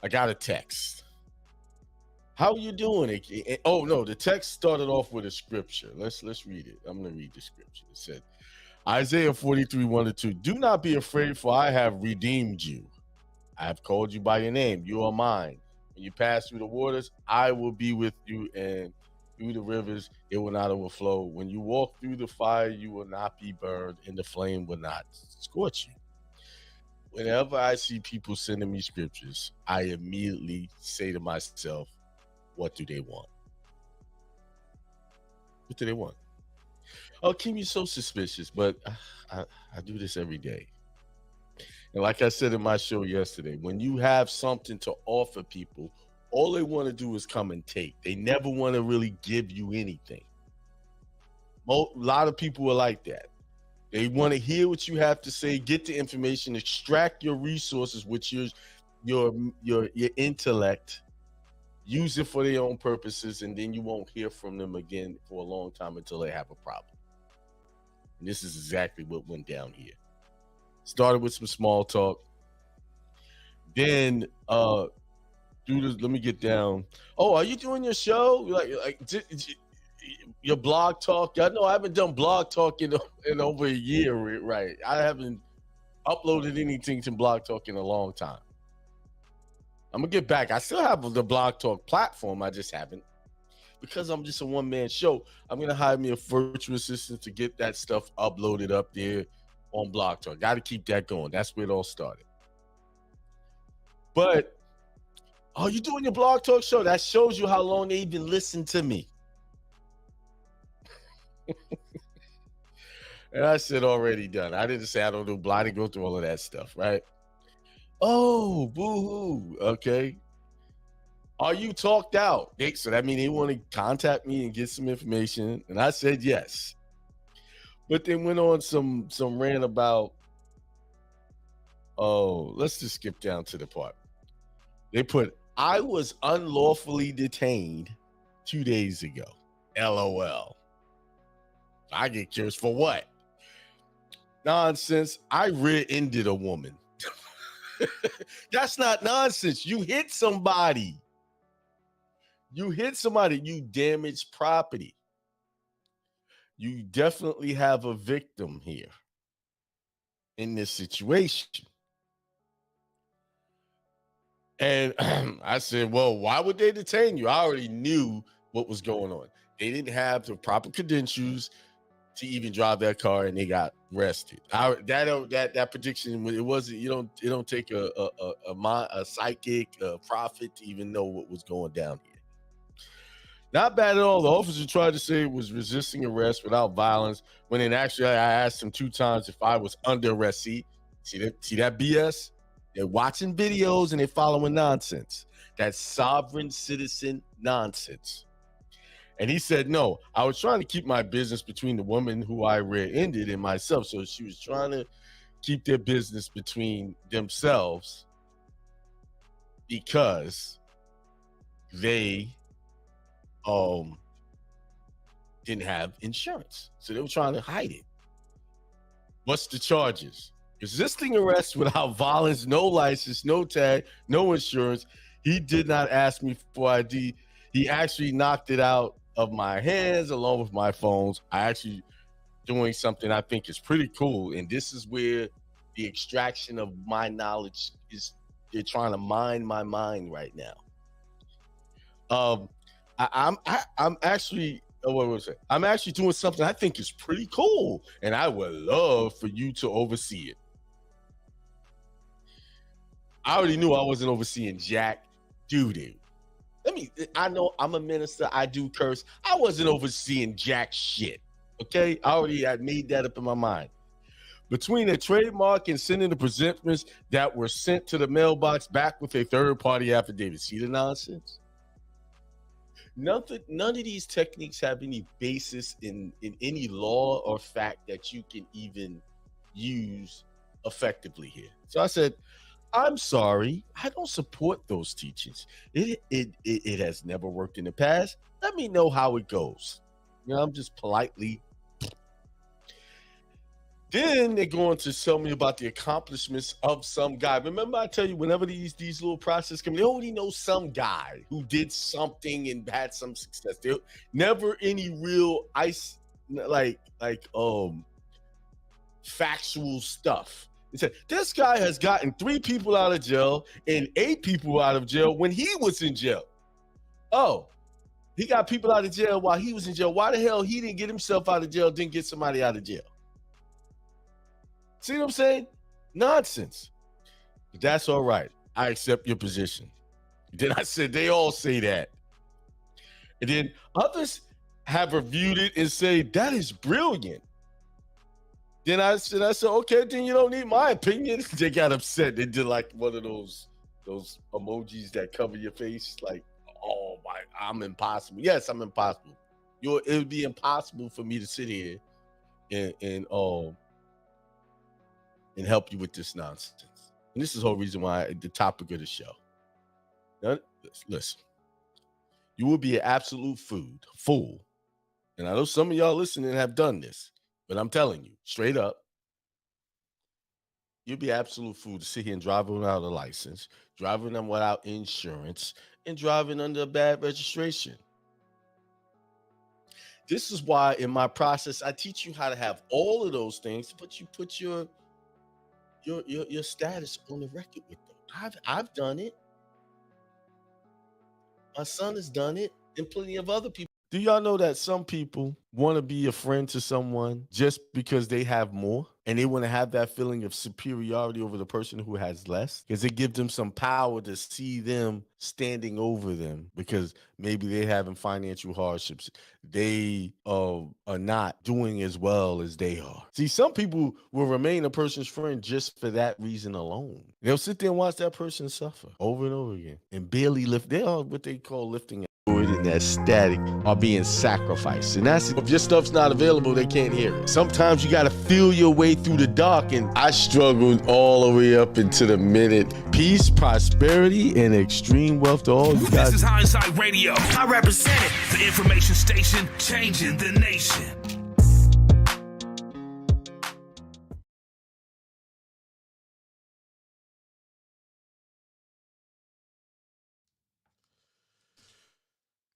I got a text. How are you doing? Oh no, the text started off with a scripture. Let's read it. I'm gonna read the scripture. It said, Isaiah 43, 1 to 2. Do not be afraid, for I have redeemed you. I have called you by your name. You are mine. When you pass through the waters, I will be with you, and through the rivers, it will not overflow. When you walk through the fire, you will not be burned, and the flame will not scorch you. Whenever I see people sending me scriptures, I immediately say to myself, what do they want? What do they want? Oh, Kim, you're so suspicious, but I do this every day. And like I said in my show yesterday, when you have something to offer people, all they want to do is come and take. They never want to really give you anything. A lot of people are like that. They want to hear what you have to say, get the information, extract your resources, which your intellect, use it for their own purposes, and then you won't hear from them again for a long time until they have a problem. And this is exactly what went down here. Started with some small talk. Then let me get down. Oh, are you doing your show? Your blog talk? I know I haven't done blog talk in over a year, right? I haven't uploaded anything to blog talk in a long time. I'm gonna get back. I still have the blog talk platform. I just haven't. Because I'm just a one-man show, I'm gonna hire me a virtual assistant to get that stuff uploaded up there on Blog Talk. Got to keep that going. That's where it all started. But are you doing your Blog Talk show? That shows you how long they even listen to me. And I said already done. I didn't say I don't do blog. I didn't go through all of that stuff, right? Oh, boo-hoo. Okay. Are you talked out? So that means they want to contact me and get some information. And I said yes. But then went on some rant about, let's just skip down to the part. They put, I was unlawfully detained 2 days ago. LOL. I get curious for what? Nonsense. I rear-ended a woman. That's not nonsense. You hit somebody. You damaged property. You definitely have a victim here in this situation. And I said, well, why would they detain you? I already knew what was going on. They didn't have the proper credentials to even drive that car, and they got arrested. That prediction, it wasn't. It don't take a psychic, a prophet to even know what was going down here. Not bad at all. The officer tried to say it was resisting arrest without violence, when in actually I asked him 2 times if I was under arrest. See that BS? They're watching videos and they're following nonsense. That's sovereign citizen nonsense. And he said, no, I was trying to keep my business between the woman who I rear-ended and myself. So she was trying to keep their business between themselves because they didn't have insurance. So they were trying to hide it. What's the charges? Resisting arrest without violence, no license, no tag, no insurance. He did not ask me for ID. He actually knocked it out of my hands along with my phones. I actually doing something I think is pretty cool. And this is where the extraction of my knowledge is. They're trying to mine my mind right now. I'm actually I'm actually doing something I think is pretty cool, and I would love for you to oversee it. I already knew I wasn't overseeing jack doo-doo. I know I'm a minister, I do curse. I wasn't overseeing jack shit. Okay? I made that up in my mind. Between a trademark and sending the presentments that were sent to the mailbox back with a third-party affidavit. See the nonsense? None of these techniques have any basis in any law or fact that you can even use effectively here. So I said, I'm sorry, I don't support those teachings. It has never worked in the past. Let me know how it goes. I'm just politely. Then they're going to tell me about the accomplishments of some guy. Remember, I tell you, whenever these little processes come, they already know some guy who did something and had some success. There never any real factual stuff. They said this guy has gotten 3 people out of jail and 8 people out of jail when he was in jail. Oh, he got people out of jail while he was in jail. Why the hell he didn't get himself out of jail, didn't get somebody out of jail? See what I'm saying? Nonsense. But that's all right. I accept your position. Then I said, they all say that. And then others have reviewed it and say, that is brilliant. Then I said, okay, then you don't need my opinion. They got upset. They did like one of those emojis that cover your face. Like, oh my, I'm impossible. Yes, I'm impossible. It would be impossible for me to sit here and help you with this nonsense. And this is the whole reason why the topic of the show. Now, listen, you will be an absolute fool. And I know some of y'all listening have done this, but I'm telling you, straight up, you'll be an absolute fool to sit here and drive without a license, driving them without insurance, and driving under a bad registration. This is why in my process, I teach you how to have all of those things, but you put your status on the record with them. I've done it. My son has done it, and plenty of other people. Do y'all know that some people want to be a friend to someone just because they have more, and they want to have that feeling of superiority over the person who has less? Because it gives them some power to see them standing over them because maybe they're having financial hardships. They are not doing as well as they are. See, some people will remain a person's friend just for that reason alone. They'll sit there and watch that person suffer over and over again and barely lift. They are what they call lifting and that static are being sacrificed. And that's if your stuff's not available, they can't hear it. Sometimes you got to feel your way through the dark, and I struggled all the way up into the minute. Peace, prosperity, and extreme wealth to all you guys. This is Hindsight Radio. I represent it. The information station changing the nation.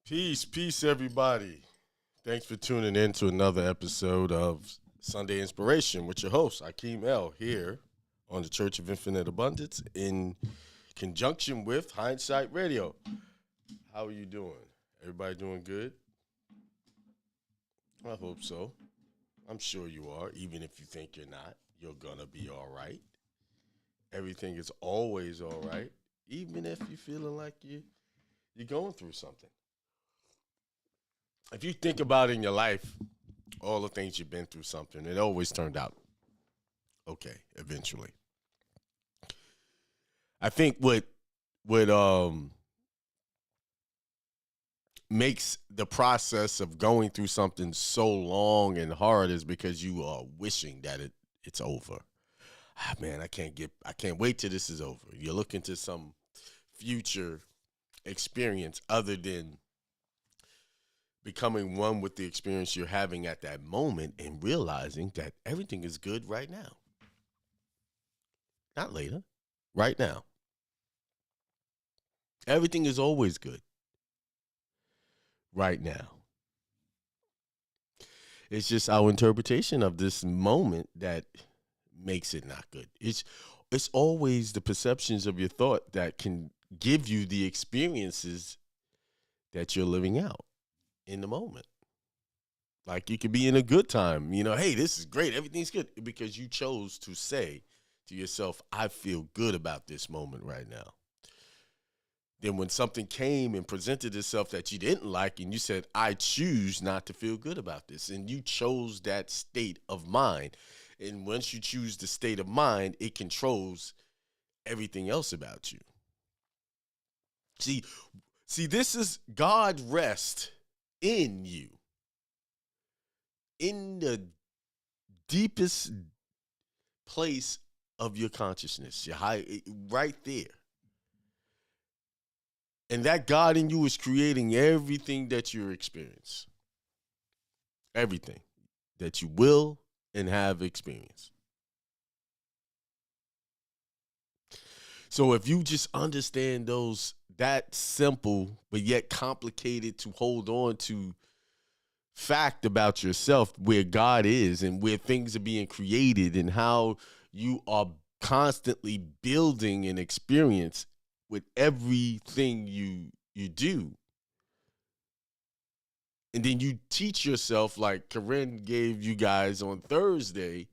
Peace, everybody. Thanks for tuning in to another episode of Sunday Inspiration with your host, Akeem L, here on the Church of Infinite Abundance in conjunction with Hindsight Radio. How are you doing? Everybody doing good? I hope so. I'm sure you are. Even if you think you're not, you're going to be all right. Everything is always all right, even if you're feeling like you're going through something. If you think about in your life, all the things you've been through something, it always turned out okay eventually. I think what makes the process of going through something so long and hard is because you are wishing that it's over. Man, I can't wait till this is over. You're looking to some future experience other than becoming one with the experience you're having at that moment and realizing that everything is good right now. Not later, right now. Everything is always good right now. It's just our interpretation of this moment that makes it not good. It's always the perceptions of your thought that can give you the experiences that you're living out in the moment. Like you could be in a good time, hey, this is great, everything's good, because you chose to say to yourself, I feel good about this moment right now. Then when something came and presented itself that you didn't like, and you said, I choose not to feel good about this, and you chose that state of mind. And once you choose the state of mind, it controls everything else about you. See, this is God rest in you, in the deepest place of your consciousness, right there. And that God in you is creating everything that you experience. Everything that you will and have experience. So if you just understand those, that simple but yet complicated to hold on to fact about yourself, where God is and where things are being created and how you are constantly building an experience with everything you do. And then you teach yourself, like Corinne gave you guys on Thursday,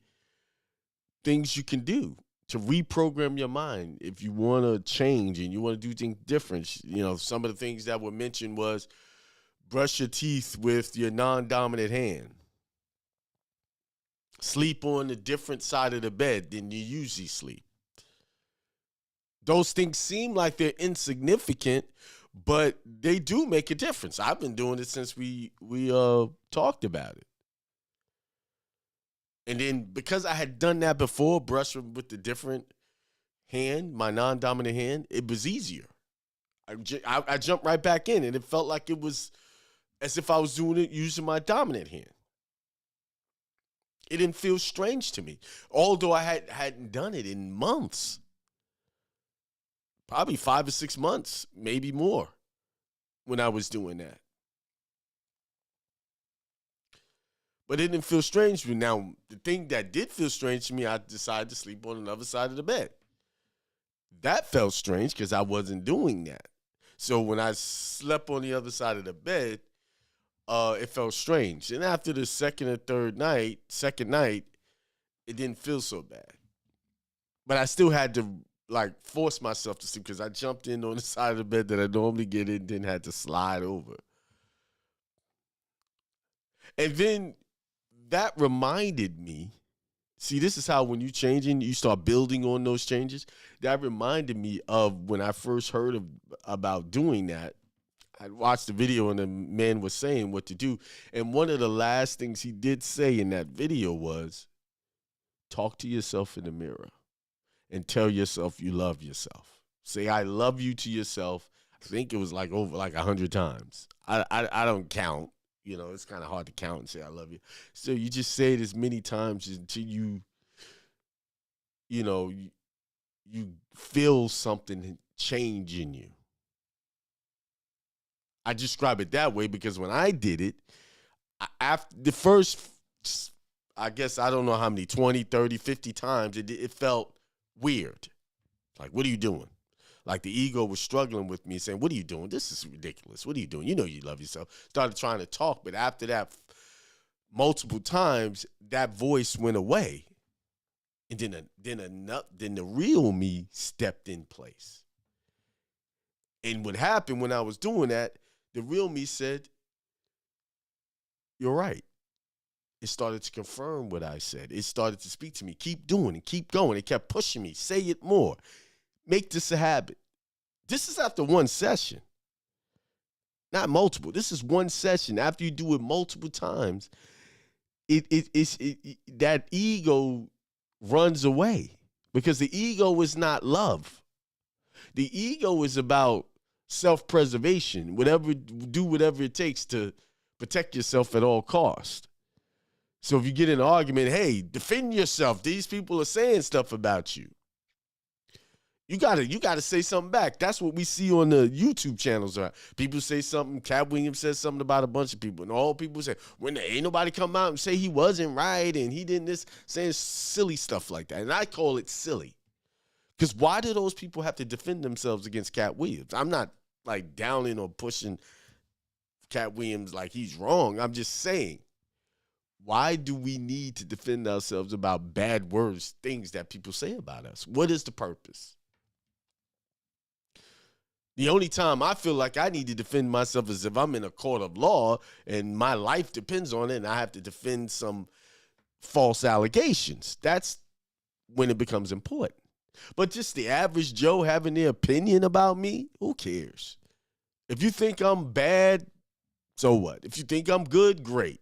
things you can do to reprogram your mind if you want to change and you want to do things different. You know, some of the things that were mentioned was brush your teeth with your non-dominant hand. Sleep on a different side of the bed than you usually sleep. Those things seem like they're insignificant, but they do make a difference. I've been doing it since we talked about it. And then because I had done that before, brushing with the different hand, my non-dominant hand, it was easier. I jumped right back in, and it felt like it was as if I was doing it using my dominant hand. It didn't feel strange to me, although I hadn't done it in months. Probably 5 or 6 months, maybe more, when I was doing that. But it didn't feel strange to me. Now, the thing that did feel strange to me, I decided to sleep on another side of the bed. That felt strange because I wasn't doing that. So when I slept on the other side of the bed, it felt strange. And after the second night, it didn't feel so bad. But I still had to force myself to sleep because I jumped in on the side of the bed that I normally get in, then had to slide over. And then that reminded me, see, this is how when you changing, you start building on those changes. That reminded me of when I first heard about doing that. I watched the video and the man was saying what to do. And one of the last things he did say in that video was, talk to yourself in the mirror and tell yourself you love yourself. Say, I love you to yourself. I think it was over 100 times. I don't count. You know, it's kind of hard to count and say I love you. So you just say it as many times until you feel something change in you. I describe it that way because when I did it, after the first, I guess, I don't know how many, 20, 30, 50 times, it felt weird. Like, what are you doing? Like the ego was struggling with me saying, what are you doing? This is ridiculous. What are you doing? You know you love yourself. Started trying to talk, but after that, multiple times, that voice went away. And then the real me stepped in place. And what happened when I was doing that, the real me said, you're right. It started to confirm what I said. It started to speak to me. Keep doing it. Keep going. It kept pushing me. Say it more. Make this a habit. This is after one session. Not multiple. This is one session. After you do it multiple times, that ego runs away because the ego is not love. The ego is about self-preservation, do whatever it takes to protect yourself at all costs. So if you get in an argument, hey, defend yourself. These people are saying stuff about you. You gotta say something back. That's what we see on the YouTube channels. People say something. Cat Williams says something about a bunch of people, and all people say, when there ain't nobody come out and say he wasn't right and he didn't this, saying silly stuff like that. And I call it silly. Because why do those people have to defend themselves against Cat Williams? I'm not downing or pushing Cat Williams like he's wrong. I'm just saying, why do we need to defend ourselves about bad words, things that people say about us? What is the purpose? The only time I feel like I need to defend myself is if I'm in a court of law and my life depends on it and I have to defend some false allegations. That's when it becomes important. But just the average Joe having their opinion about me, who cares? If you think I'm bad, so what? If you think I'm good, great.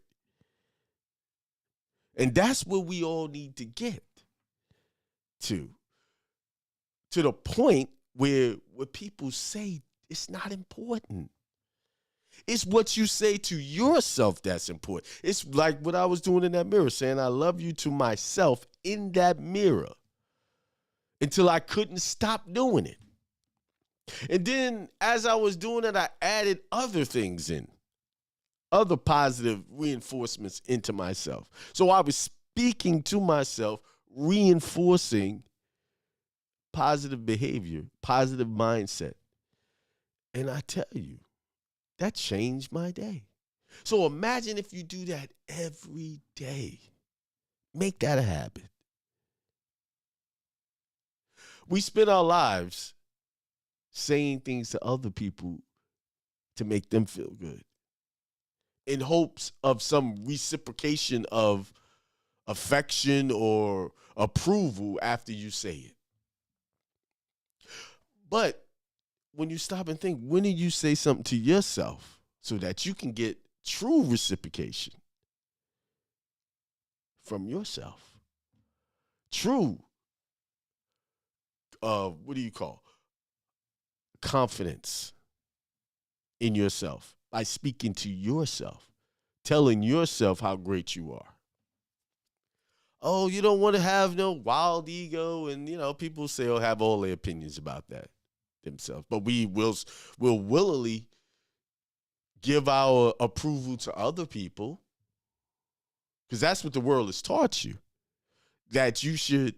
And that's where we all need to get to the point where people say it's not important. It's what you say to yourself that's important. It's like what I was doing in that mirror, saying I love you to myself in that mirror until I couldn't stop doing it. And then as I was doing it, I added other things in, other positive reinforcements into myself. So I was speaking to myself, reinforcing positive behavior, positive mindset. And I tell you, that changed my day. So imagine if you do that every day. Make that a habit. We spend our lives saying things to other people to make them feel good in hopes of some reciprocation of affection or approval after you say it. But when you stop and think, when do you say something to yourself so that you can get true reciprocation from yourself? True, what do you call? Confidence in yourself by speaking to yourself, telling yourself how great you are. Oh, you don't want to have no wild ego, and people say, oh, have all their opinions about that themselves. But we will willingly give our approval to other people, because that's what the world has taught you, that you should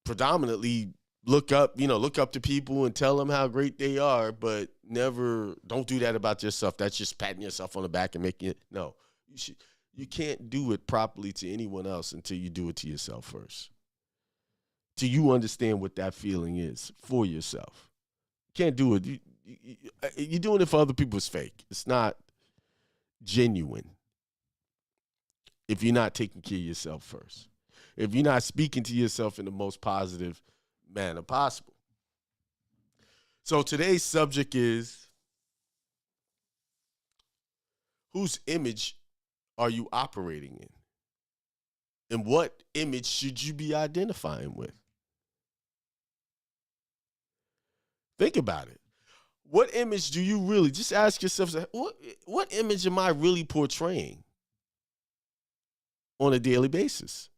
predominantly look up to people and tell them how great they are, but don't do that about yourself. That's just patting yourself on the back and making it. No, you can't do it properly to anyone else until you do it to yourself first. Till you understand what that feeling is for yourself. You can't do it. You're doing it for other people. It's fake. It's not genuine if you're not taking care of yourself first. If you're not speaking to yourself in the most positive manner possible. So today's subject is, whose image are you operating in? And what image should you be identifying with? Think about it. What image do you really, just ask yourself, what image am I really portraying on a daily basis?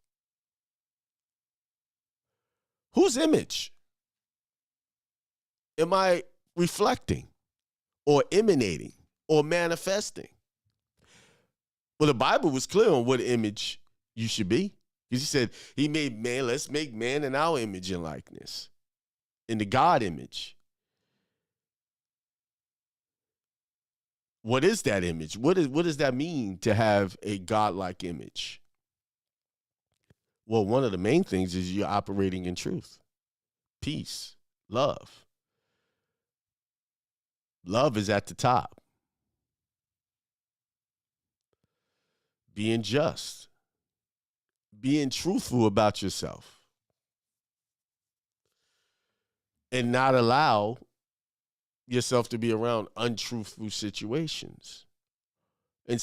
Whose image am I reflecting or emanating or manifesting? Well, the Bible was clear on what image you should be. Because he said, he made man, let's make man in our image and likeness, in the God image. What is that image? What does that mean to have a God-like image? Well, one of the main things is you're operating in truth, peace, love. Love is at the top. Being just, being truthful about yourself, and not allow yourself to be around untruthful situations. And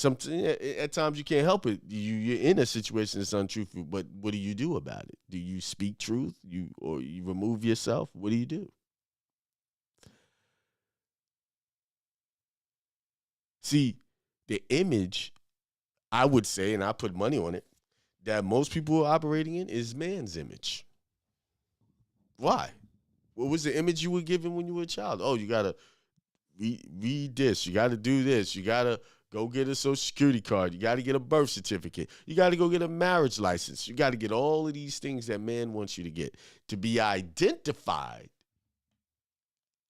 at times you can't help it. You're in a situation that's untruthful, but what do you do about it? Do you speak truth? Or you remove yourself? What do you do? See, the image, I would say, and I put money on it, that most people are operating in is man's image. Why? What was the image you were given when you were a child? Oh, you got to read this. You got to do this. You got to go get a social security card. You got to get a birth certificate. You got to go get a marriage license. You got to get all of these things that man wants you to get to be identified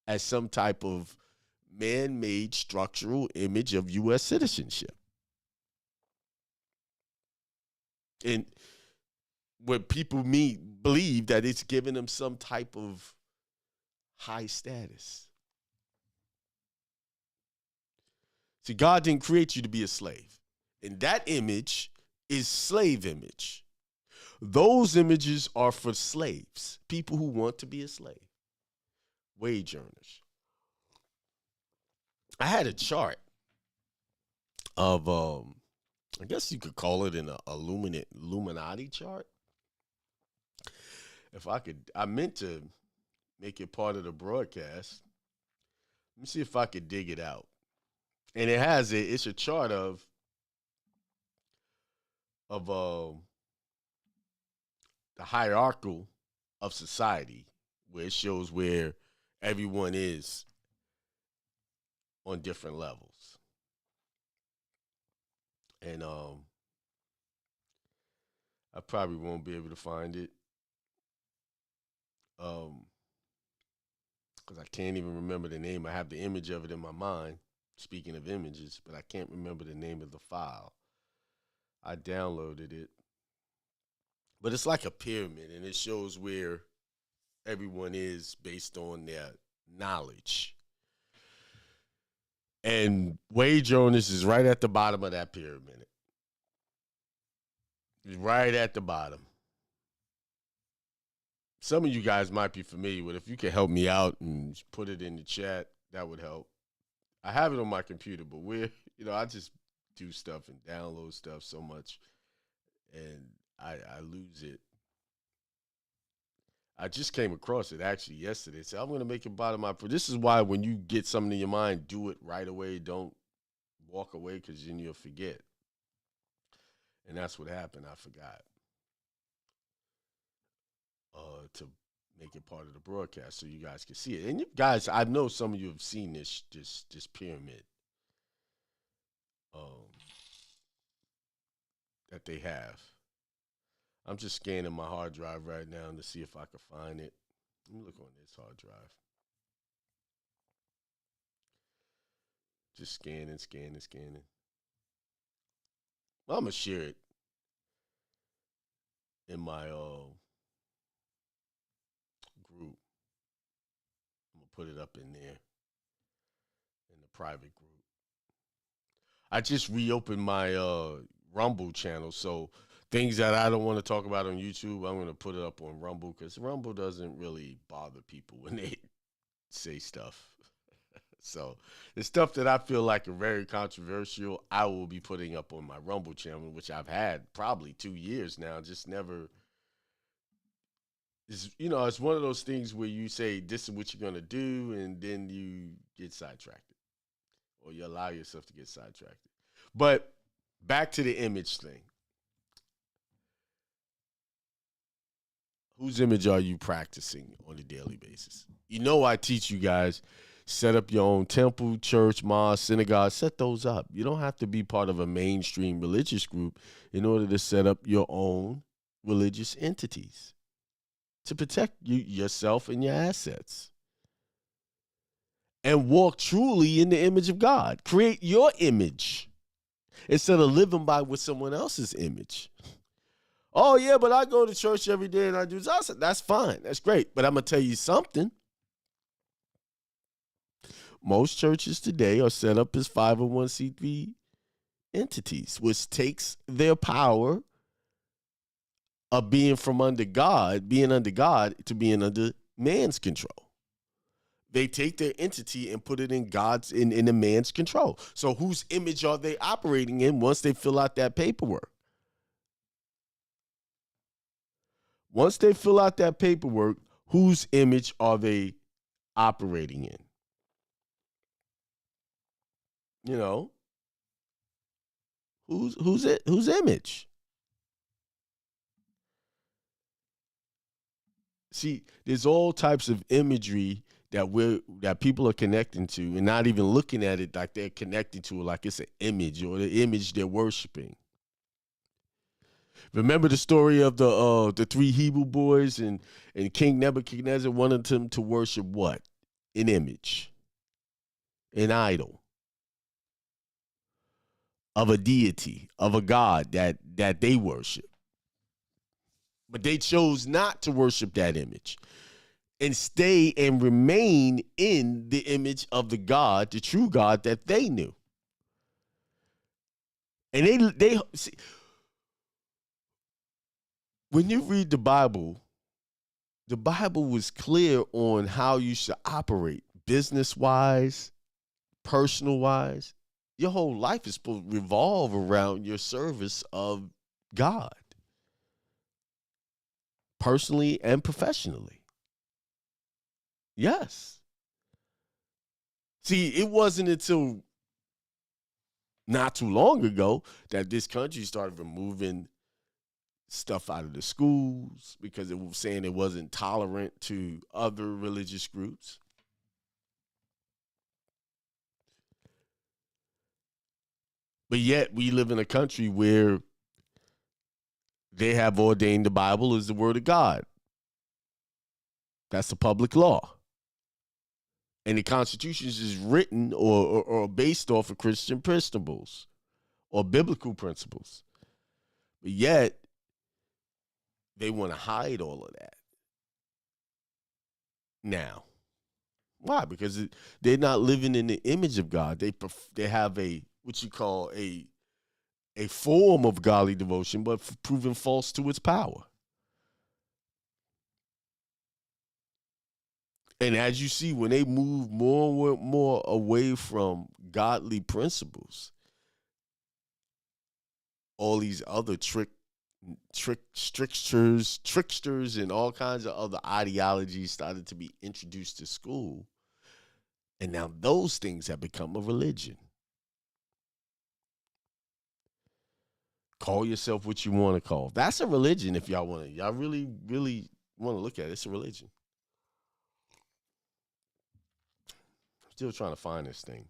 as some type of man-made structural image of U.S. citizenship. And what people believe that it's giving them some type of high status. See, God didn't create you to be a slave. And that image is slave image. Those images are for slaves, people who want to be a slave, wage earners. I had a chart of, I guess you could call it an Illuminati chart. If I could, I meant to make it part of the broadcast, Let me see if I could dig it out. And it's a chart of the hierarchical of society, where it shows where everyone is on different levels. And I probably won't be able to find it. Because I can't even remember the name. I have the image of it in my mind, speaking of images, but I can't remember the name of the file. I downloaded it. But it's like a pyramid, and it shows where everyone is based on their knowledge. And wage owners is right at the bottom of that pyramid. It's right at the bottom. Some of you guys might be familiar with it. If you could help me out and put it in the chat, that would help. I have it on my computer, but I just do stuff and download stuff so much, and I lose it. I just came across it actually yesterday. So I'm going to make it bottom of my. This is why when you get something in your mind, do it right away. Don't walk away, because then you'll forget. And that's what happened. I forgot to make it part of the broadcast so you guys can see it. And you guys, I know some of you have seen this pyramid that they have. I'm just scanning my hard drive right now to see if I can find it. Let me look on this hard drive. Just scanning. I'm going to share it in my group. I'm going to put it up in there in the private group. I just reopened my Rumble channel, so things that I don't want to talk about on YouTube, I'm going to put it up on Rumble, because Rumble doesn't really bother people when they say stuff. So the stuff that I feel like are very controversial, I will be putting up on my Rumble channel, which I've had probably 2 years now, just never. It's one of those things where you say, this is what you're going to do, and then you get sidetracked, or you allow yourself to get sidetracked. But back to the image thing. Whose image are you practicing on a daily basis? I teach you guys, set up your own temple, church, mosque, synagogue, set those up. You don't have to be part of a mainstream religious group in order to set up your own religious entities to protect yourself and your assets. And walk truly in the image of God. Create your image instead of living by with someone else's image. Oh, yeah, but I go to church every day and I do this. That's fine. That's great. But I'm going to tell you something. Most churches today are set up as 501c3 entities, which takes their power of being under God, to being under man's control. They take their entity and put it in in a man's control. So whose image are they operating in once they fill out that paperwork? Once they fill out that paperwork, whose image are they operating in? Whose image? See, there's all types of imagery that people are connecting to, and not even looking at it like they're connecting to it like it's an image or the image they're worshiping. Remember the story of the 3 Hebrew boys, and King Nebuchadnezzar wanted them to worship what? An image, an idol of a deity, of a god that they worship. But they chose not to worship that image and stay and remain in the image of the God, the true God that they knew. And they see, when you read the Bible was clear on how you should operate business-wise, personal-wise. Your whole life is supposed to revolve around your service of God, personally and professionally. Yes. See, it wasn't until not too long ago that this country started removing stuff out of the schools because it was saying it wasn't tolerant to other religious groups. But yet we live in a country where they have ordained the Bible as the word of God. That's the public law. And the Constitution is written or based off of Christian principles or biblical principles. But yet, they want to hide all of that. Now, why? Because they're not living in the image of God. They have what you call a form of godly devotion, but proven false to its power. And as you see, when they move more and more away from godly principles, all these other tricksters, and all kinds of other ideologies started to be introduced to school. And now those things have become a religion. Call yourself what you want to call. That's a religion if y'all want to. Y'all really, really want to look at it. It's a religion. Still trying to find this thing.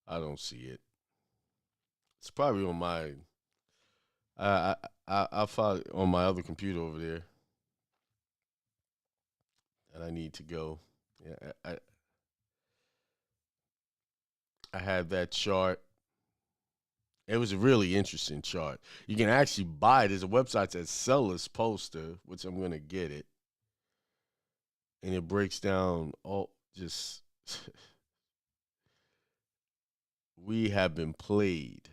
I don't see it. It's probably on my. I found it on my other computer over there, and I need to go. Yeah, I had that chart. It was a really interesting chart. You can actually buy it. There's a website that sells this poster, which I'm going to get it. And it breaks down all just, we have been played.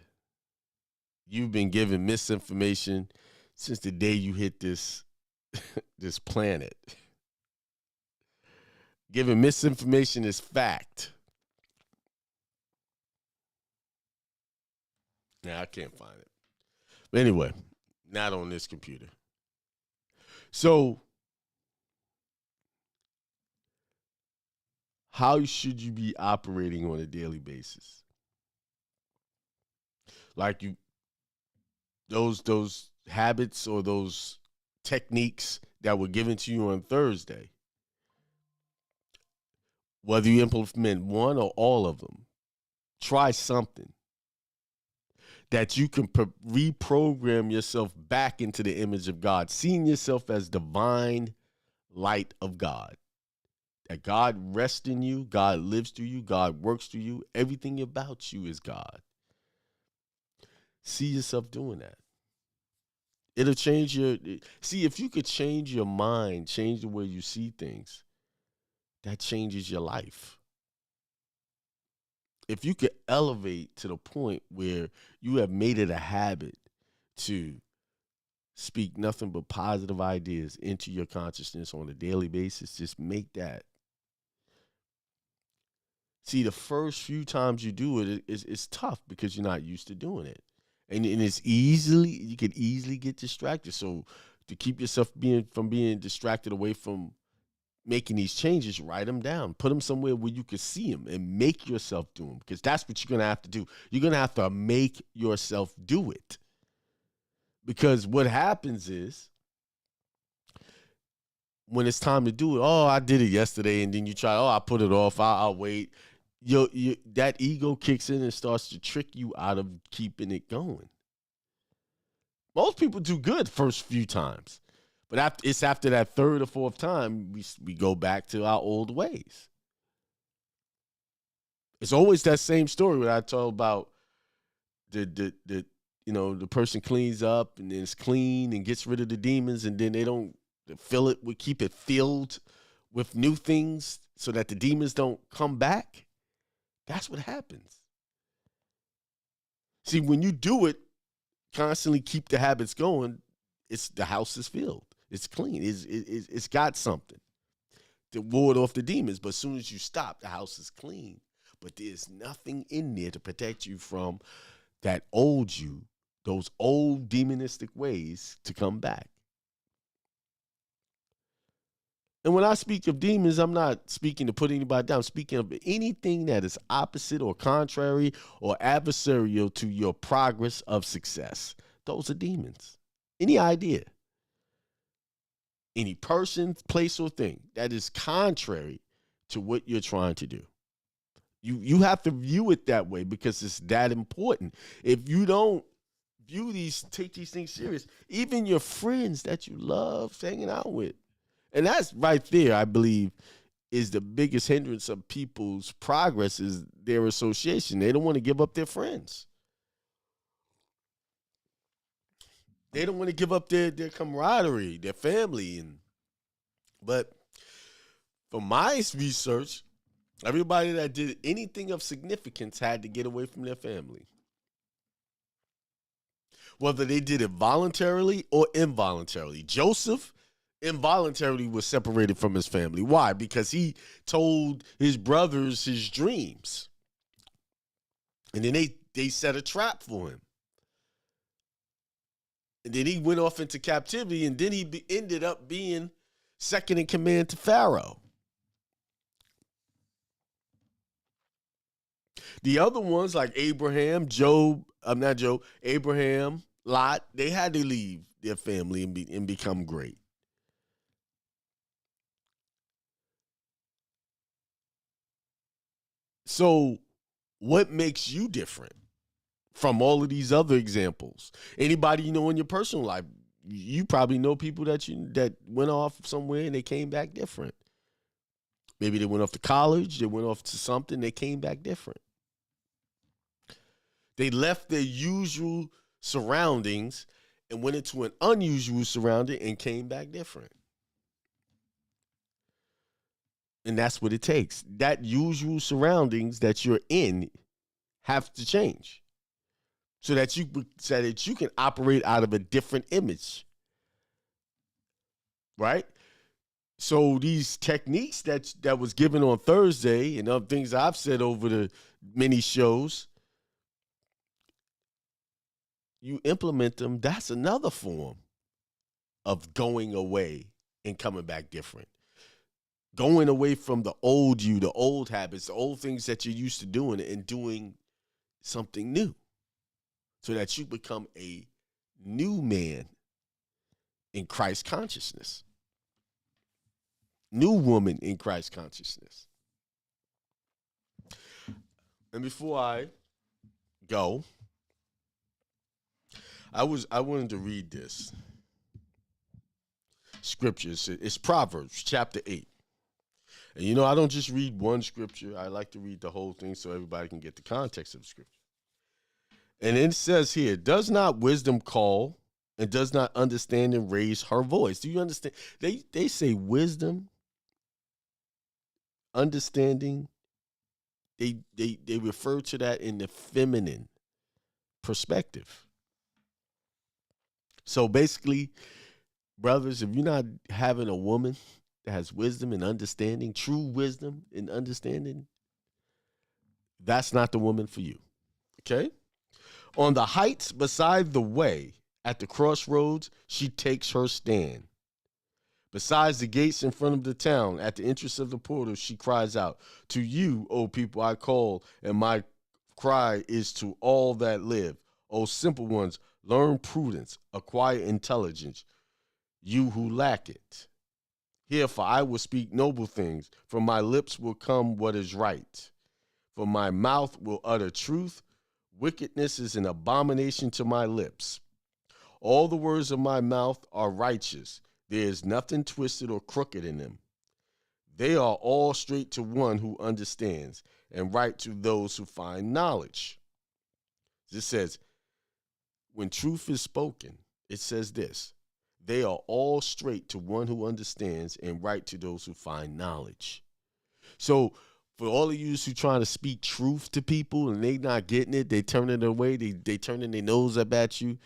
You've been given misinformation since the day you hit this, this planet. Giving misinformation is fact. Now, I can't find it. But anyway, not on this computer. So, how should you be operating on a daily basis? Like those habits or those techniques that were given to you on Thursday, whether you implement one or all of them, try something that you can reprogram yourself back into the image of God, seeing yourself as divine light of God. That God rests in you, God lives through you, God works through you. Everything about you is God. See yourself doing that. It'll change if you could change your mind, change the way you see things, that changes your life. If you could elevate to the point where you have made it a habit to speak nothing but positive ideas into your consciousness on a daily basis, just make that. See, the first few times you do it, it's tough because you're not used to doing it. And it's you can easily get distracted. So to keep yourself from being distracted away from making these changes, write them down. Put them somewhere where you can see them and make yourself do them, because that's what you're going to have to do. You're going to have to make yourself do it. Because what happens is when it's time to do it, oh, I did it yesterday, and then you try, I put it off, I'll wait. That ego kicks in and starts to trick you out of keeping it going. Most people do good first few times. But it's after that third or fourth time, we go back to our old ways. It's always that same story that I told about the person cleans up and then it's clean and gets rid of the demons, and then they don't keep it filled with new things so that the demons don't come back. That's what happens. See, when you do it, constantly keep the habits going, the house is filled. It's clean. It's got something to ward off the demons. But as soon as you stop, the house is clean. But there's nothing in there to protect you from that old you those old demonistic ways to come back. And when I speak of demons, I'm not speaking to put anybody down. I'm speaking of anything that is opposite or contrary or adversarial to your progress of success. Those are demons. Any idea, any person, place, or thing that is contrary to what you're trying to do. You have to view it that way because it's that important. If you don't take these things serious, even your friends that you love hanging out with, and that's right there, I believe, is the biggest hindrance of people's progress is their association. They don't want to give up their friends. They don't want to give up their camaraderie, their family. But from my research, everybody that did anything of significance had to get away from their family. Whether they did it voluntarily or involuntarily. Joseph involuntarily was separated from his family. Why? Because he told his brothers his dreams. And then they set a trap for him. And then he went off into captivity, and then he ended up being second in command to Pharaoh. The other ones like Abraham, Abraham, Lot, they had to leave their family and become great. So what makes you different from all of these other examples? Anybody you know in your personal life, you probably know people that went off somewhere and they came back different. Maybe they went off to college, they went off to something, they came back different. They left their usual surroundings and went into an unusual surrounding and came back different. And that's what it takes. That usual surroundings that you're in have to change so that you can operate out of a different image. Right? So these techniques that was given on Thursday and other things I've said over the many shows, you implement them, that's another form of going away and coming back different. Going away from the old you, the old habits, the old things that you're used to doing and doing something new so that you become a new man in Christ consciousness. New woman in Christ consciousness. And before I go, I wanted to read this scripture. It's Proverbs chapter 8. And you know, I don't just read one scripture. I like to read the whole thing so everybody can get the context of the scripture. And it says here, does not wisdom call and does not understanding raise her voice? Do you understand? They say wisdom, understanding, they refer to that in the feminine perspective. So basically, brothers, if you're not having a woman that has wisdom and understanding, true wisdom and understanding, that's not the woman for you. Okay? On the heights beside the way, at the crossroads, she takes her stand. Besides the gates in front of the town, at the entrance of the portal, she cries out, to you, O people, I call, and my cry is to all that live. O simple ones, learn prudence, acquire intelligence, you who lack it. Herefore I will speak noble things, from my lips will come what is right. For my mouth will utter truth, wickedness is an abomination to my lips. All the words of my mouth are righteous. There is nothing twisted or crooked in them. They are all straight to one who understands, and right to those who find knowledge. This says, when truth is spoken, it says this, they are all straight to one who understands, and right to those who find knowledge. So for all of you who trying to speak truth to people and they not getting it, they turning it away, they turning their nose up at you,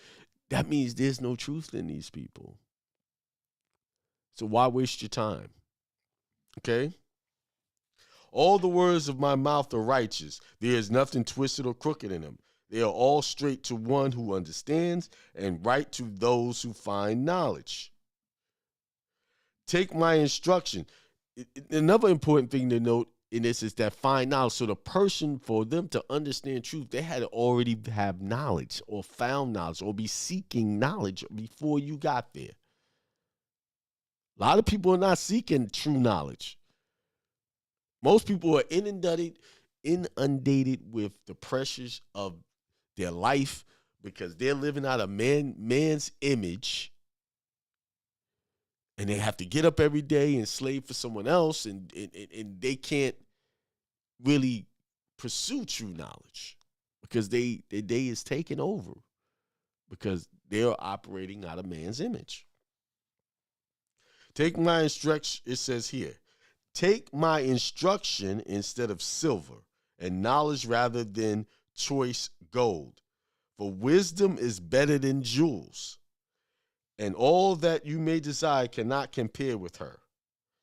that means there's no truth in these people. So why waste your time? Okay? All the words of my mouth are righteous. There is nothing twisted or crooked in them. They are all straight to one who understands, and right to those who find knowledge. Take my instruction. Another important thing to note in this is that find knowledge. So the person, for them to understand truth, they had to already have knowledge or found knowledge or be seeking knowledge before you got there. A lot of people are not seeking true knowledge. Most people are inundated with the pressures of their life because they're living out of man's image, and they have to get up every day and slave for someone else, and they can't really pursue true knowledge because their day is taken over because they're operating out of man's image. Take my instruction, it says here, take my instruction instead of silver, and knowledge rather than choice gold. For wisdom is better than jewels, and all that you may desire cannot compare with her.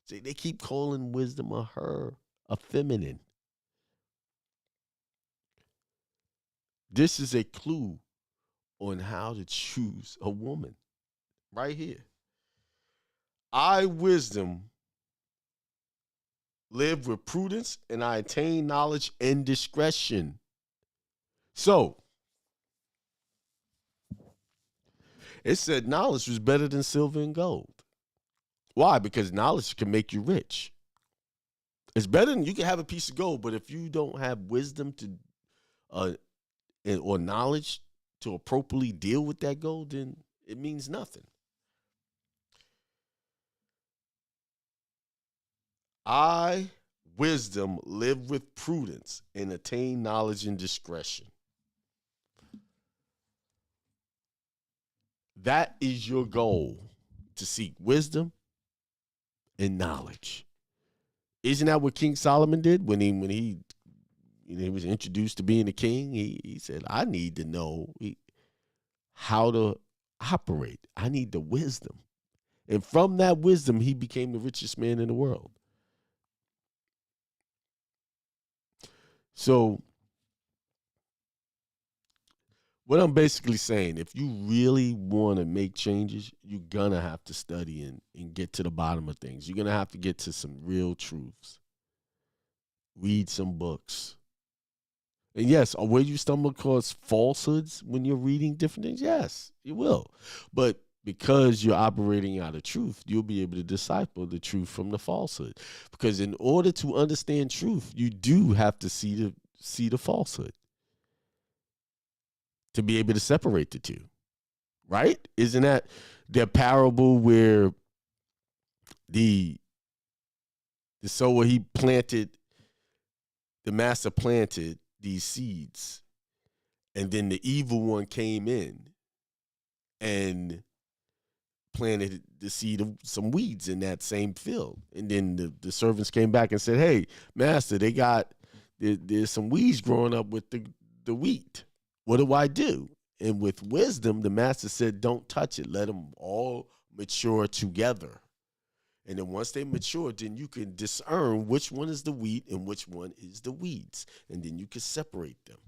See, they keep calling wisdom a her, a feminine. This is a clue on how to choose a woman right here. I, wisdom, live with prudence, and I attain knowledge and discretion. So, it said knowledge was better than silver and gold. Why? Because knowledge can make you rich. It's better than, you can have a piece of gold, but if you don't have wisdom to or knowledge to appropriately deal with that gold, then it means nothing. I, wisdom, live with prudence and attain knowledge and discretion. That is your goal, to seek wisdom and knowledge. Isn't that what King Solomon did when he was introduced to being a king? He said, I need to know how to operate. I need the wisdom. And from that wisdom, he became the richest man in the world. So what I'm basically saying, if you really want to make changes, you're going to have to study and get to the bottom of things. You're going to have to get to some real truths. Read some books. And yes, will you stumble across falsehoods when you're reading different things? Yes, you will. But because you're operating out of truth, you'll be able to decipher the truth from the falsehood. Because in order to understand truth, you do have to see the falsehood to be able to separate the two, right? Isn't that the parable where the sower, the master planted these seeds, and then the evil one came in and planted the seed of some weeds in that same field. And then the servants came back and said, hey, master, there's some weeds growing up with the wheat. What do I do? And with wisdom, the master said, don't touch it. Let them all mature together. And then once they mature, then you can discern which one is the wheat and which one is the weeds. And then you can separate them.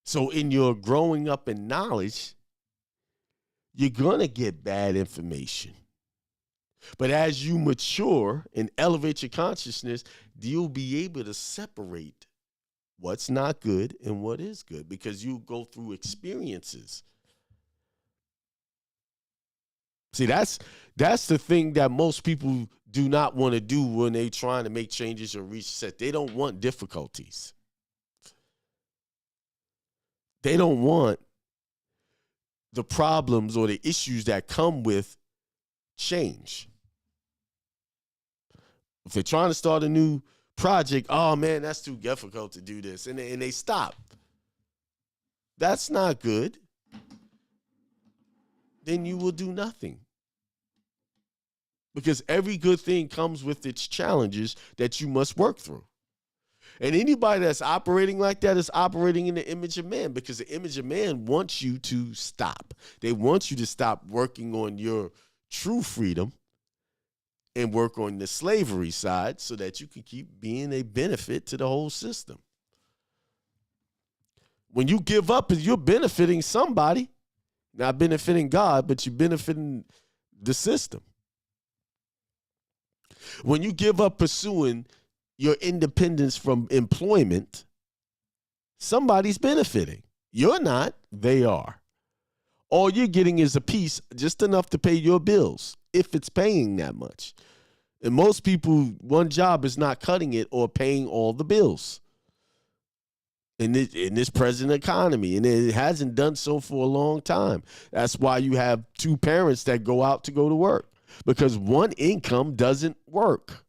So in your growing up in knowledge, you're going to get bad information. But as you mature and elevate your consciousness, you'll be able to separate what's not good and what is good, because you go through experiences. See, that's the thing that most people do not want to do when they're trying to make changes or reset. They don't want difficulties. They don't want the problems or the issues that come with change. If they're trying to start a new project, oh man, that's too difficult to do this, and they stop. That's not good. Then you will do nothing. Because every good thing comes with its challenges that you must work through. And anybody that's operating like that is operating in the image of man, because the image of man wants you to stop. They want you to stop working on your true freedom and work on the slavery side so that you can keep being a benefit to the whole system. when you give up, you're benefiting somebody. Not benefiting God, but you're benefiting the system. When you give up pursuing your independence from employment, somebody's benefiting. You're not, they are. All you're getting is a piece, just enough to pay your bills, if it's paying that much. And most people, one job is not cutting it or paying all the bills in this present economy. And it hasn't done so for a long time. That's why you have two parents that go out to go to work, because one income doesn't work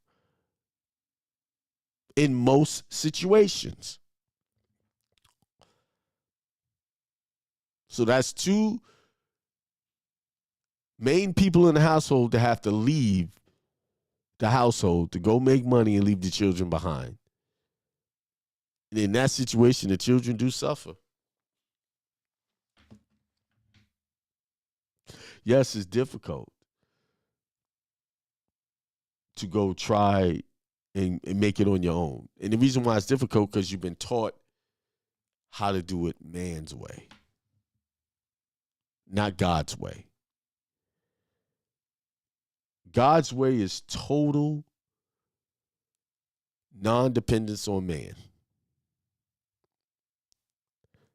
in most situations. So that's two main people in the household that have to leave the household to go make money and leave the children behind. And in that situation, the children do suffer. Yes, it's difficult to go try and make it on your own. And the reason why it's difficult, because you've been taught how to do it man's way, not God's way. God's way is total non-dependence on man.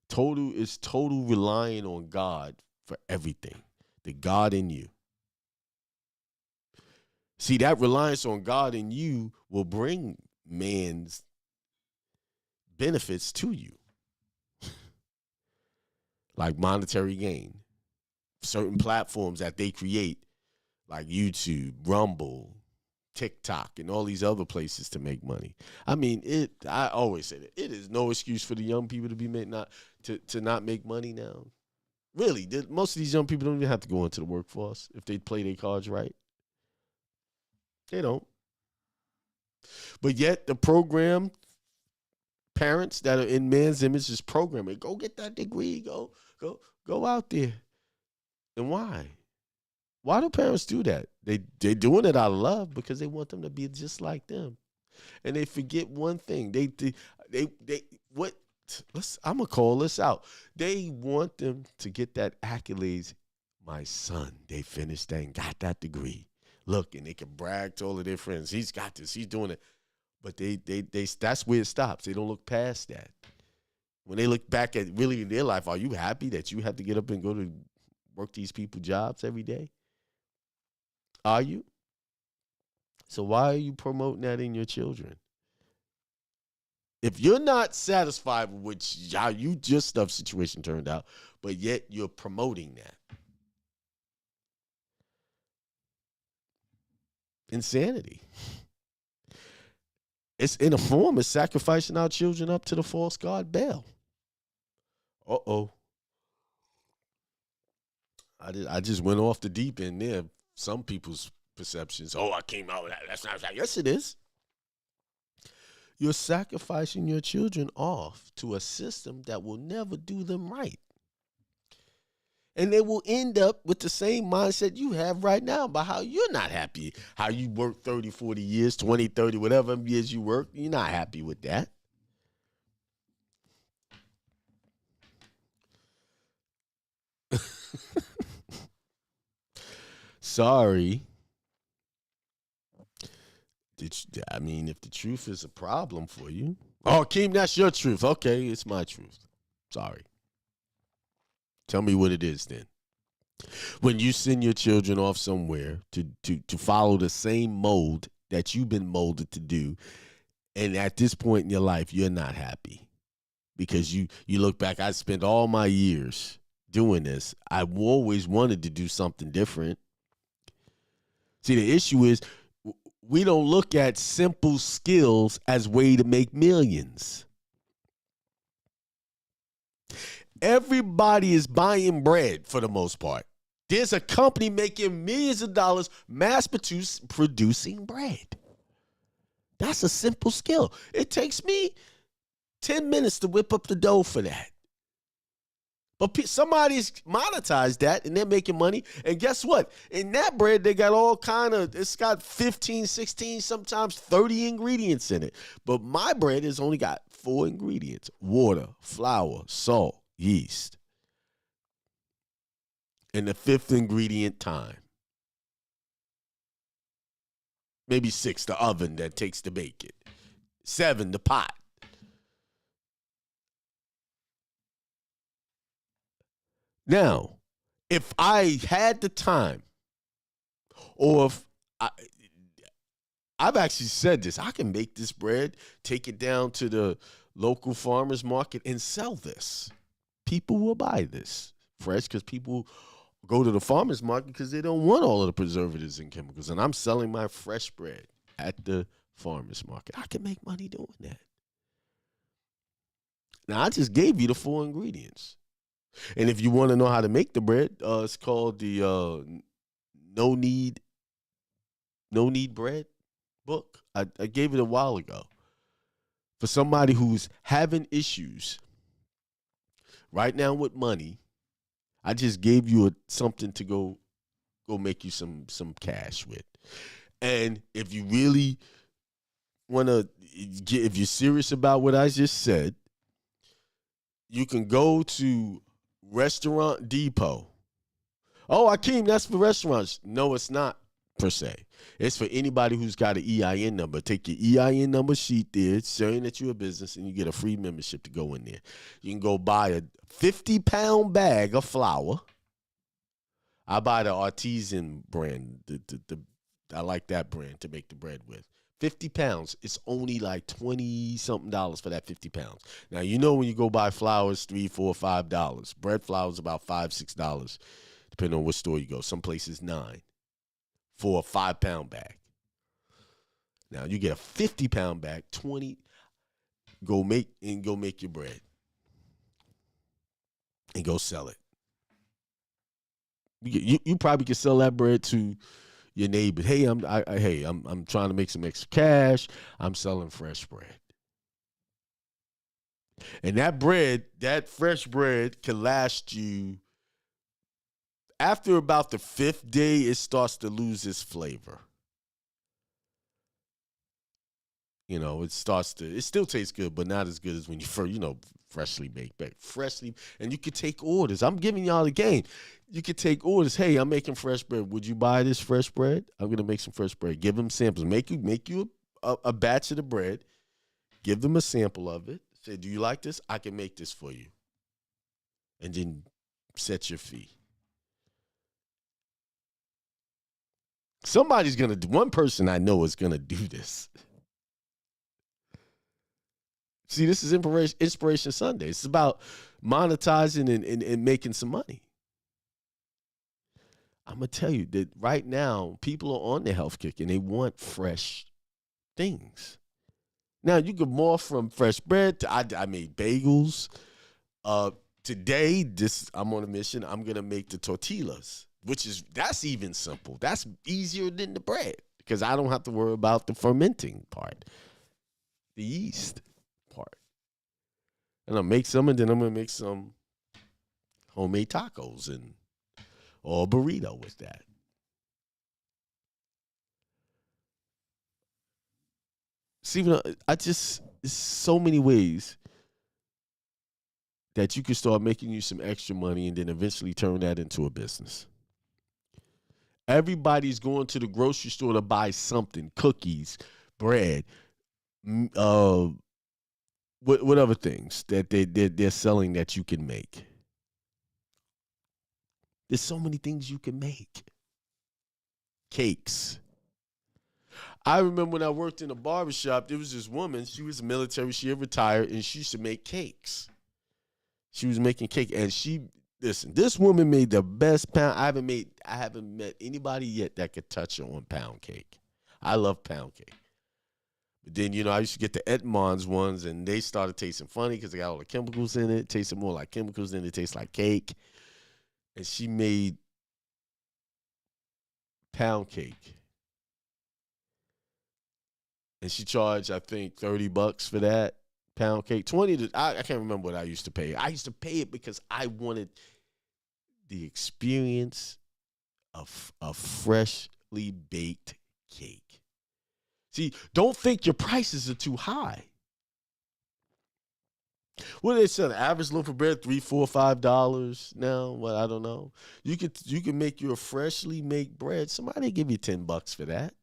Total relying on God for everything. The God in you. See, that reliance on God in you will bring man's benefits to you. Like monetary gain. Certain platforms that they create, like YouTube, Rumble, TikTok, and all these other places to make money. I mean, I always say that it is no excuse for the young people to be not make money now. Really, most of these young people don't even have to go into the workforce if they play their cards right. They don't. But yet the program, parents that are in man's image is programming. Go get that degree. Go out there. And why? Why do parents do that? They're doing it out of love because they want them to be just like them. And they forget one thing. I'm gonna call this out. They want them to get that accolades. My son, they finished that and got that degree. Look, and they can brag to all of their friends. He's got this. He's doing it. But they that's where it stops. They don't look past that. When they look back at really in their life, are you happy that you have to get up and go to work these people's jobs every day? Are you? So why are you promoting that in your children? If you're not satisfied with how you just stuff situation turned out, but yet you're promoting that. Insanity. It's in a form of sacrificing our children up to the false god Baal. Uh-oh. I just went off the deep end there. Some people's perceptions. Oh, I came out with that. That's not that. Yes, it is. You're sacrificing your children off to a system that will never do them right. And they will end up with the same mindset you have right now about how you're not happy. How you work 30, 40 years, 20, 30, whatever years you work. You're not happy with that. Sorry. If the truth is a problem for you. Oh, Keem, that's your truth. Okay, it's my truth. Sorry. Tell me what it is then. When you send your children off somewhere to follow the same mold that you've been molded to do, and at this point in your life, you're not happy. Because you look back, I spent all my years doing this. I always wanted to do something different. See, the issue is we don't look at simple skills as way to make millions. Everybody is buying bread for the most part. There's a company making millions of dollars mass producing bread. That's a simple skill. It takes me 10 minutes to whip up the dough for that. But somebody's monetized that and they're making money. And guess what? In that bread, they got all kind of, it's got 15, 16, sometimes 30 ingredients in it. But my bread has only got 4 ingredients: water, flour, salt, yeast. And the 5th ingredient, time. Maybe 6, the oven that takes to bake it. 7, the pot. Now, if I had the time, or if I've actually said this, I can make this bread, take it down to the local farmer's market and sell this. People will buy this fresh because people go to the farmer's market because they don't want all of the preservatives and chemicals. And I'm selling my fresh bread at the farmer's market. I can make money doing that. Now, I just gave you the 4 ingredients. And if you want to know how to make the bread, it's called the No Need Bread book. I gave it a while ago. For somebody who's having issues right now with money, I just gave you something to go make you some cash with. And if you really want to, if you're serious about what I just said, you can go to Restaurant Depot. Oh, Akeem, that's for restaurants. No, it's not per se. It's for anybody who's got an EIN number. Take your EIN number sheet there, showing that you're a business, and you get a free membership to go in there. You can go buy a 50-pound bag of flour. I buy the Artisan brand. I like that brand to make the bread with. 50 pounds, it's only like $20-something for that 50 pounds. Now, you know when you go buy flour, it's $3, $4, $5. Bread flour is about $5, $6, depending on what store you go. Some places $9 for a 5-pound bag. Now, you get a 50-pound bag, $20. Go make your bread and go sell it. You probably can sell that bread to your neighbor. Hey, I'm trying to make some extra cash. I'm selling fresh bread. And that fresh bread can last you, after about the 5th day, it starts to lose its flavor. You know, it still tastes good, but not as good as when you first, freshly baked. Freshly, and you could take orders. I'm giving y'all the game. You could take orders. Hey, I'm making fresh bread. Would you buy this fresh bread? I'm going to make some fresh bread. Give them samples. Make you a batch of the bread. Give them a sample of it. Say, do you like this? I can make this for you. And then set your fee. One person I know is going to do this. See, this is Inspiration Sunday. It's about monetizing and making some money. I'm going to tell you that right now, people are on the health kick and they want fresh things. Now, you can morph from fresh bread to, I made bagels. Today, I'm on a mission. I'm going to make the tortillas, that's even simple. That's easier than the bread because I don't have to worry about the fermenting part, the yeast part. And I'll make some, and then I'm going to make some homemade tacos or a burrito with that. See, there's so many ways that you can start making you some extra money and then eventually turn that into a business. Everybody's going to the grocery store to buy something, cookies, bread, what other things that they're selling that you can make. There's so many things you can make. Cakes. I remember when I worked in a barbershop, there was this woman, she was military, she had retired, and she used to make cakes. She was making cake, and this woman made the best pound. I haven't met anybody yet that could touch her on pound cake. I love pound cake. But then, I used to get the Edmonds ones, and they started tasting funny because they got all the chemicals in it. It tasted more like chemicals than it tastes like cake. And she made pound cake. And she charged, I think, $30 for that pound cake. I can't remember what I used to pay. I used to pay it because I wanted the experience of a freshly baked cake. See, don't think your prices are too high. What they said, average loaf of bread, $3, $4, $5 now. Well, I don't know. You can make your freshly made bread. Somebody give you $10 for that.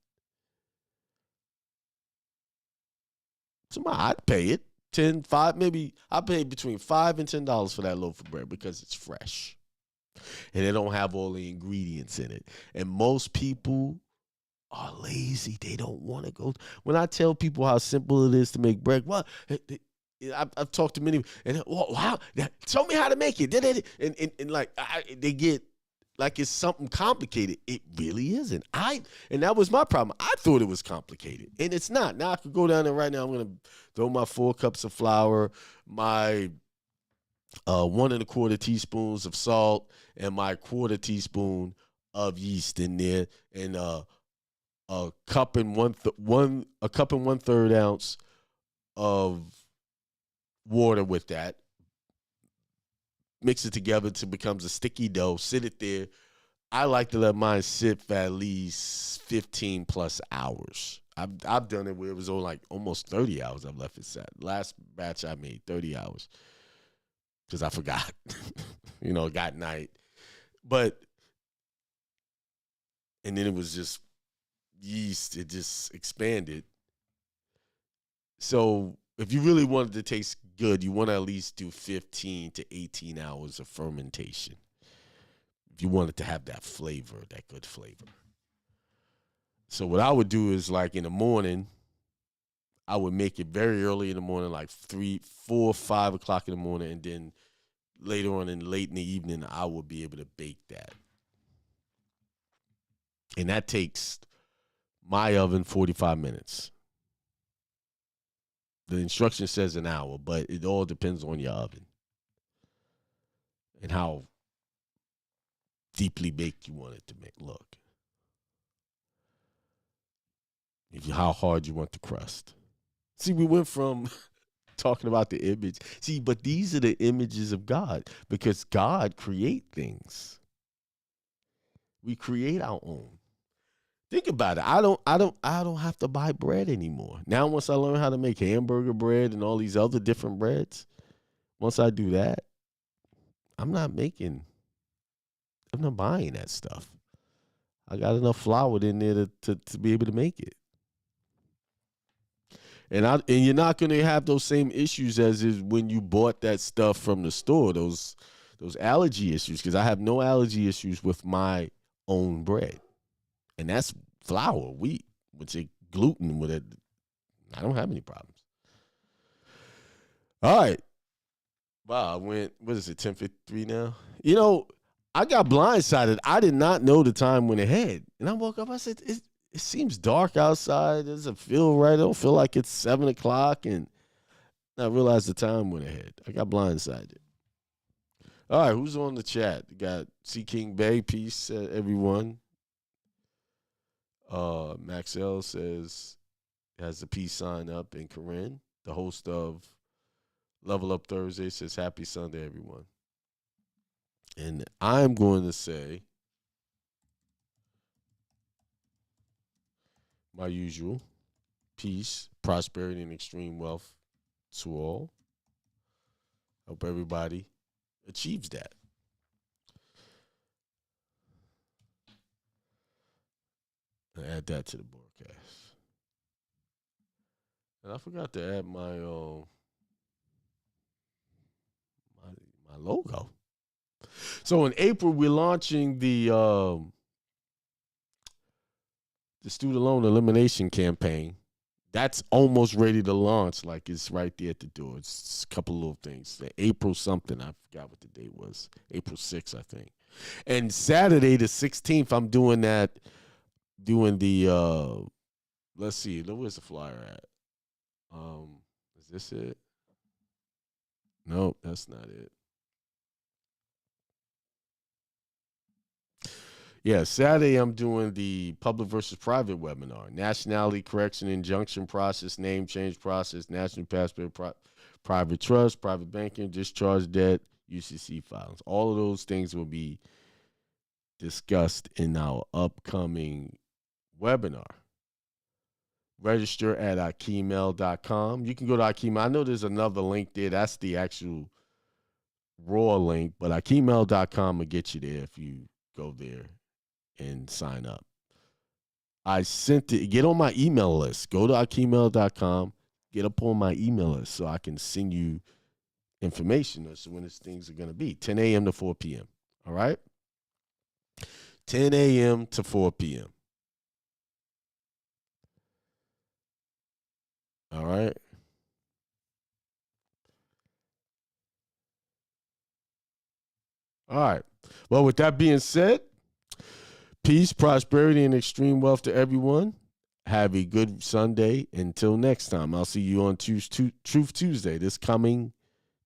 Somebody, I'd pay it. 10, 5, maybe I pay between $5 and $10 for that loaf of bread because it's fresh. And they don't have all the ingredients in it. And most people are lazy. They don't want to go. When I tell people how simple it is to make bread, well, I've talked to many, and wow, show me how to make it. And like they get like it's something complicated. It really isn't. And that was my problem. I thought it was complicated, and it's not. Now I could go down there right now. I'm gonna throw my 4 cups of flour, my 1 1/4 teaspoons of salt, and my 1/4 teaspoon of yeast in there, and a cup and 1/3 ounce of water with that. Mix it together till it becomes a sticky dough. Sit it there. I like to let mine sit for at least 15 plus hours. I've done it where it was on like almost 30 hours. I've left it set. Last batch I made 30 hours because I forgot. It got night. And then it was just yeast. It just expanded. So if you really wanted to taste good, you want to at least do 15 to 18 hours of fermentation. If you wanted to have that flavor, that good flavor. So what I would do is like in the morning, I would make it very early in the morning, like 3, 4, 5 o'clock in the morning. And then later on late in the evening, I would be able to bake that. And that takes my oven 45 minutes. The instruction says an hour, but it all depends on your oven and how deeply baked you want it to look. How hard you want the crust. See, we went from talking about the image. See, but these are the images of God because God creates things. We create our own. Think about it. I don't have to buy bread anymore. Now, once I learn how to make hamburger bread and all these other different breads, once I do that, I'm not buying that stuff. I got enough flour in there to be able to make it. And you're not going to have those same issues as is when you bought that stuff from the store, those allergy issues, because I have no allergy issues with my own bread. And that's flour, wheat, which is gluten with it. I don't have any problems. All right. Wow, I went, what is it, 10:53 now? I got blindsided. I did not know the time went ahead. And I woke up, I said, it seems dark outside. It doesn't feel right. I don't feel like it's 7 o'clock. And I realized the time went ahead. I got blindsided. All right, who's on the chat? You got C. King Bay. Peace, everyone. Maxell says, has the peace sign up. And Corinne, the host of Level Up Thursday, says, happy Sunday, everyone. And I'm going to say my usual peace, prosperity, and extreme wealth to all. Hope everybody achieves that. And add that to the broadcast. And I forgot to add my my logo. So in April, we're launching the student loan elimination campaign. That's almost ready to launch. Like it's right there at the door. It's a couple little things. April something. I forgot what the date was. April 6th, I think. And Saturday the 16th, I'm doing that. Doing the let's see. Where's the flyer at? Is this it? Nope, that's not it. Yeah, Saturday I'm doing the public versus private webinar. Nationality correction, injunction process, name change process, national passport, private trust, private banking, discharge debt, UCC filings. All of those things will be discussed in our upcoming webinar. register at akemail.com. You can go to Akemail. I know there's another link there. That's the actual raw link, but akemail.com will get you there if you go there and sign up. I sent it. Get on my email list. Go to akemail.com. Get up on my email list so I can send you information as to when these things are going to be. 10 a.m. to 4 p.m. All right? 10 a.m. to 4 p.m. All right? All right. Well, with that being said, peace, prosperity, and extreme wealth to everyone. Have a good Sunday. Until next time, I'll see you on Truth Tuesday, this coming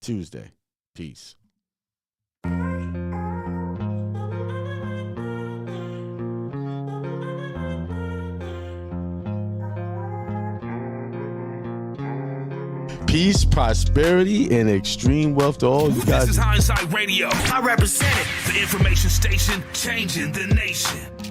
Tuesday. Peace. Peace, prosperity, and extreme wealth to all you guys. This is Hindsight Radio. I represent it. The information station changing the nation.